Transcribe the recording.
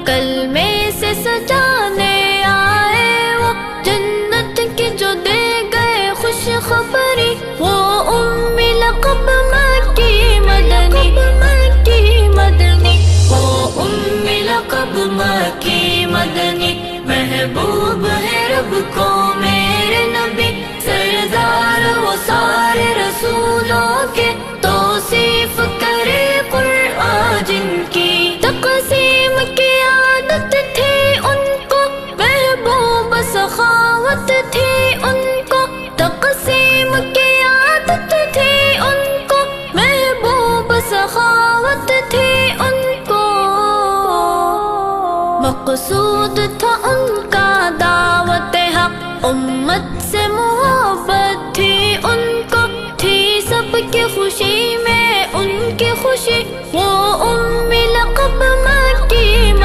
کلمے سے سجانے آئے وہ جنت کی جو دے گئے خوشخبری، وہ ام لقب مکی مدنی، وہ ام لقب مکی مدنی، محبوب ہے رب کو میرے نبی، سردار وہ سارے رسولوں کے، توصیف کرے قرآن جن کی، تقسیم کی عادت تھی ان کو، محبوب سخاوت تھی ان کو، تقسیم کی عادت تھی ان کو، محبوب سخاوت تھی ان کو، مقصود تھا ان کا دعوت حق، امت سے محبت تھی ان کو، تھی سب کی خوشی میں ان کی خوشی، وہ ام